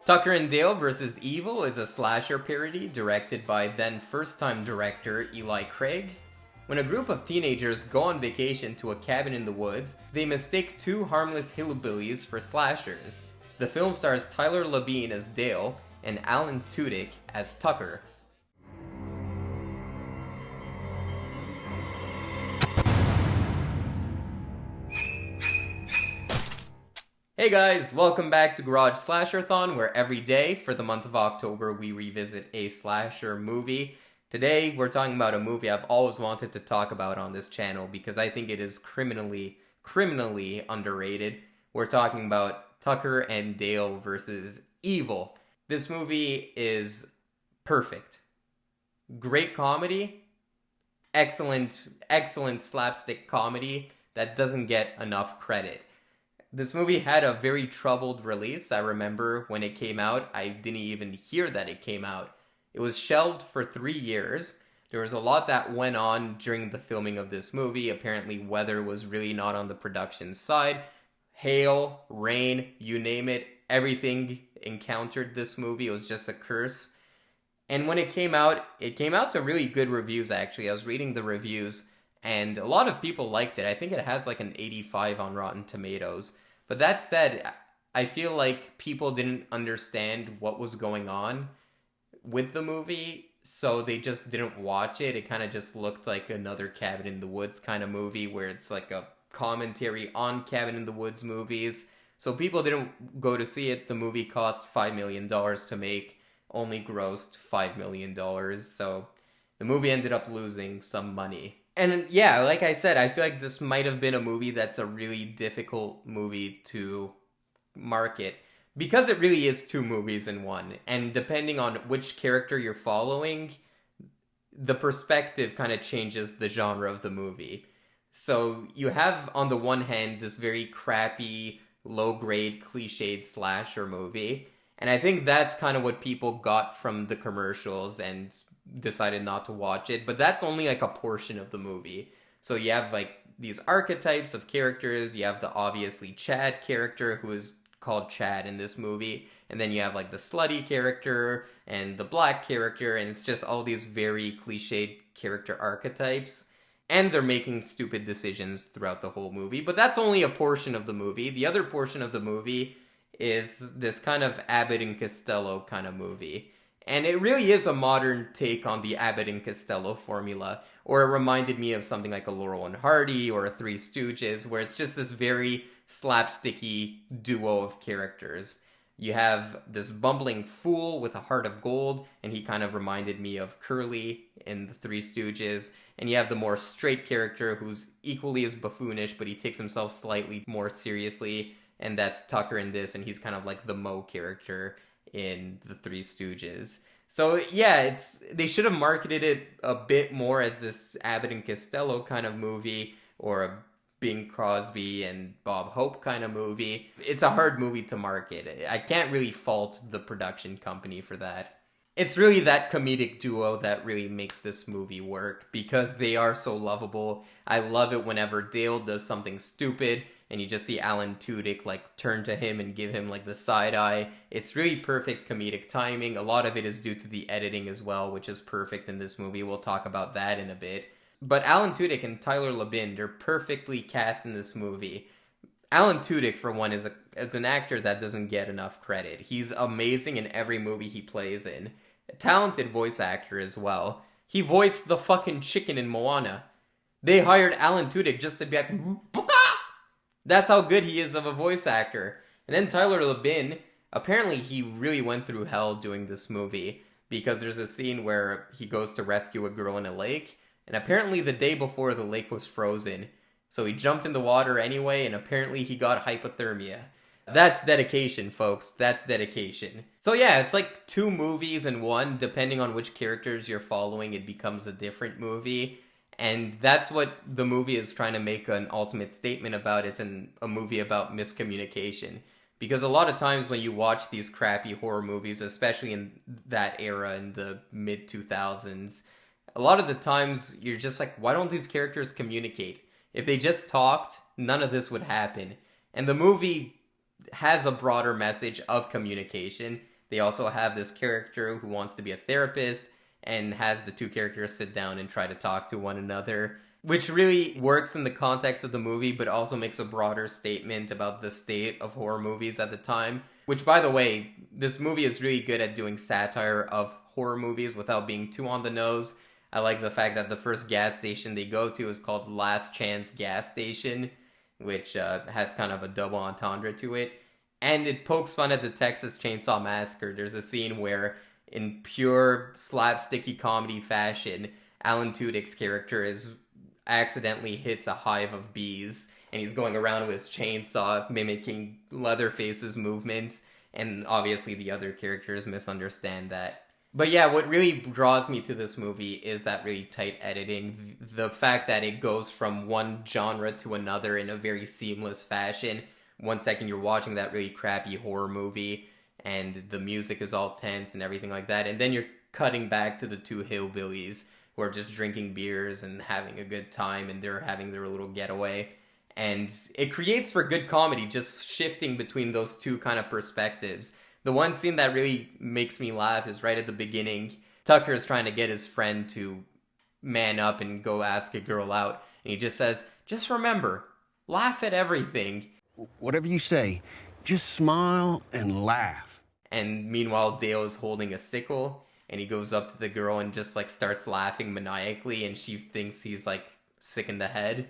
Tucker and Dale vs. Evil is a slasher parody directed by then first-time director Eli Craig. When a group of teenagers go on vacation to a cabin in the woods, they mistake two harmless hillbillies for slashers. The film stars Tyler Labine as Dale and Alan Tudyk as Tucker. Hey guys, welcome back to Garage Slasher-thon, where every day for the month of October we revisit a slasher movie. Today we're talking about a movie I've always wanted to talk about on this channel because I think it is criminally underrated. We're talking about Tucker and Dale versus Evil. This movie is perfect. Great comedy, excellent slapstick comedy that doesn't get enough credit. This movie had a very troubled release. I remember when it came out, I didn't even hear that it came out. It was shelved for 3 years. There was a lot that went on during the filming of this movie. Apparently, weather was really not on the production side. Hail, rain, you name it, everything encountered this movie. It was just a curse. And when it came out to really good reviews, actually. I was reading the reviews, and a lot of people liked it. I think it has like an 85 on Rotten Tomatoes. But that said, I feel like people didn't understand what was going on with the movie, so they just didn't watch it. It kind of just looked like another Cabin in the Woods kind of movie, where it's like a commentary on Cabin in the Woods movies. So people didn't go to see it. The movie cost $5 million to make, only grossed $5 million, so the movie ended up losing some money. And yeah, like I said, I feel like this might have been a movie that's a really difficult movie to market, because it really is two movies in one, and depending on which character you're following, the perspective kind of changes the genre of the movie. So you have, on the one hand, this very crappy, low-grade, cliched slasher movie, and I think that's kind of what people got from the commercials and decided not to watch it, but that's only like a portion of the movie. So you have like these archetypes of characters. You have the obviously Chad character, who is called Chad in this movie, and then you have like the slutty character and the black character, and it's just all these very cliched character archetypes, and they're making stupid decisions throughout the whole movie. But that's only a portion of the movie. The other portion of the movie is this kind of Abbott and Costello kind of movie. And it really is a modern take on the Abbott and Costello formula, or it reminded me of something like a Laurel and Hardy or a Three Stooges, where it's just this very slapsticky duo of characters. You have this bumbling fool with a heart of gold, and he kind of reminded me of Curly in the Three Stooges. And you have the more straight character who's equally as buffoonish, but he takes himself slightly more seriously, and that's Tucker in this, and he's kind of like the Moe character in the Three Stooges. So yeah, they should have marketed it a bit more as this Abbott and Costello kind of movie, or a Bing Crosby and Bob Hope kind of movie. It's a hard movie to market. I can't really fault the production company for that. It's really that comedic duo that really makes this movie work, because they are so lovable. I love it whenever Dale does something stupid, and you just see Alan Tudyk like turn to him and give him like the side eye. It's really perfect comedic timing. A lot of it is due to the editing as well, which is perfect in this movie. We'll talk about that in a bit. But Alan Tudyk and Tyler Labine, they're perfectly cast in this movie. Alan Tudyk, for one, is an actor that doesn't get enough credit. He's amazing in every movie he plays in. A talented voice actor as well. He voiced the fucking chicken in Moana. They hired Alan Tudyk just to be like, Puka! That's how good he is of a voice actor. And then Tyler Labine, apparently he really went through hell doing this movie, because there's a scene where he goes to rescue a girl in a lake, and apparently the day before the lake was frozen. So he jumped in the water anyway, and apparently he got hypothermia. That's dedication, folks. That's dedication. So yeah, it's like two movies in one. Depending on which characters you're following, it becomes a different movie. And that's what the movie is trying to make an ultimate statement about. It's a movie about miscommunication. Because a lot of times when you watch these crappy horror movies, especially in that era, in the mid-2000s, a lot of the times you're just like, why don't these characters communicate? If they just talked, none of this would happen. And the movie has a broader message of communication, they also have this character who wants to be a therapist and has the two characters sit down and try to talk to one another, which really works in the context of the movie, but also makes a broader statement about the state of horror movies at the time. Which, by the way, this movie is really good at doing satire of horror movies without being too on the nose. I like the fact that the first gas station they go to is called Last Chance Gas Station, which has kind of a double entendre to it. And it pokes fun at the Texas Chainsaw Massacre. There's a scene where, in pure slapsticky comedy fashion, Alan Tudyk's character accidentally hits a hive of bees, and he's going around with his chainsaw mimicking Leatherface's movements, and obviously the other characters misunderstand that. But yeah, what really draws me to this movie is that really tight editing, the fact that it goes from one genre to another in a very seamless fashion. 1 second you're watching that really crappy horror movie, and the music is all tense and everything like that, and then you're cutting back to the two hillbillies who are just drinking beers and having a good time, and they're having their little getaway. And it creates for good comedy, just shifting between those two kind of perspectives. The one scene that really makes me laugh is right at the beginning. Tucker is trying to get his friend to man up and go ask a girl out. And he just says, just remember, laugh at everything. Whatever you say, just smile and laugh. And meanwhile, Dale is holding a sickle, and he goes up to the girl and just like starts laughing maniacally, and she thinks he's like sick in the head.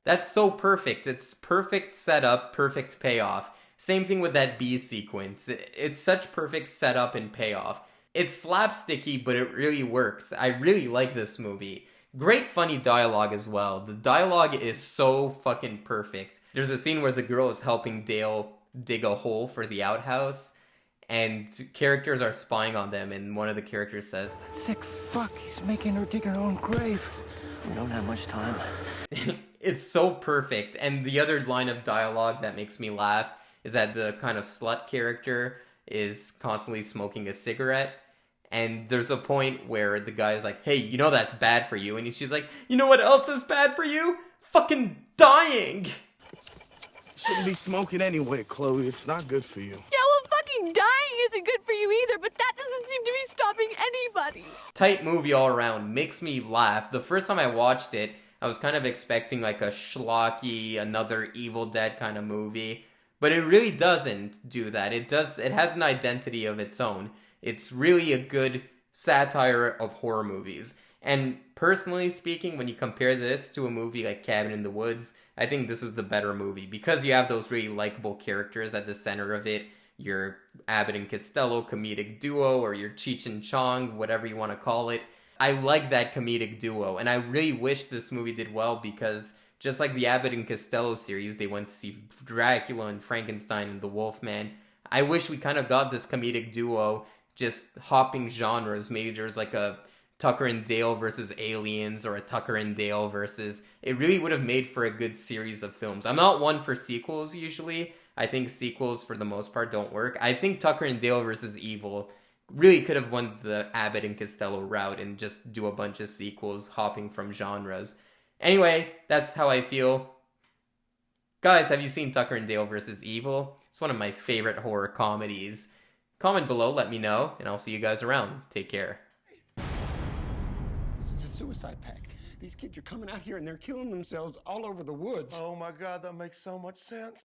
That's so perfect. It's perfect setup, perfect payoff. Same thing with that bee sequence. It's such perfect setup and payoff. It's slapsticky, but it really works. I really like this movie. Great funny dialogue as well. The dialogue is so fucking perfect. There's a scene where the girl is helping Dale dig a hole for the outhouse, and characters are spying on them, and one of the characters says, Sick fuck, he's making her dig her own grave. We don't have much time. It's so perfect. And the other line of dialogue that makes me laugh is that the kind of slut character is constantly smoking a cigarette. And there's a point where the guy's like, hey, you know that's bad for you. And she's like, you know what else is bad for you? Fucking dying. Shouldn't be smoking anyway, Chloe. It's not good for you. Yeah, well, fucking dying isn't good for you either, but that doesn't seem to be stopping anybody. Tight movie all around. Makes me laugh. The first time I watched it, I was kind of expecting like a schlocky, another Evil Dead kind of movie. But it really doesn't do that. It has an identity of its own. It's really a good satire of horror movies. And personally speaking, when you compare this to a movie like Cabin in the Woods, I think this is the better movie because you have those really likable characters at the center of it. Your Abbott and Costello comedic duo, or your Cheech and Chong, whatever you want to call it. I like that comedic duo, and I really wish this movie did well because just like the Abbott and Costello series, they went to see Dracula and Frankenstein and the Wolfman. I wish we kind of got this comedic duo just hopping genres. Maybe there's like a Tucker and Dale versus Aliens, or a Tucker and Dale versus... It really would have made for a good series of films. I'm not one for sequels usually. I think sequels for the most part don't work. I think Tucker and Dale versus Evil really could have won the Abbott and Costello route and just do a bunch of sequels hopping from genres. Anyway, that's how I feel. Guys, have you seen Tucker and Dale versus Evil? It's one of my favorite horror comedies. Comment below, let me know, and I'll see you guys around. Take care. This is a suicide pact. These kids are coming out here and they're killing themselves all over the woods. Oh my God, that makes so much sense.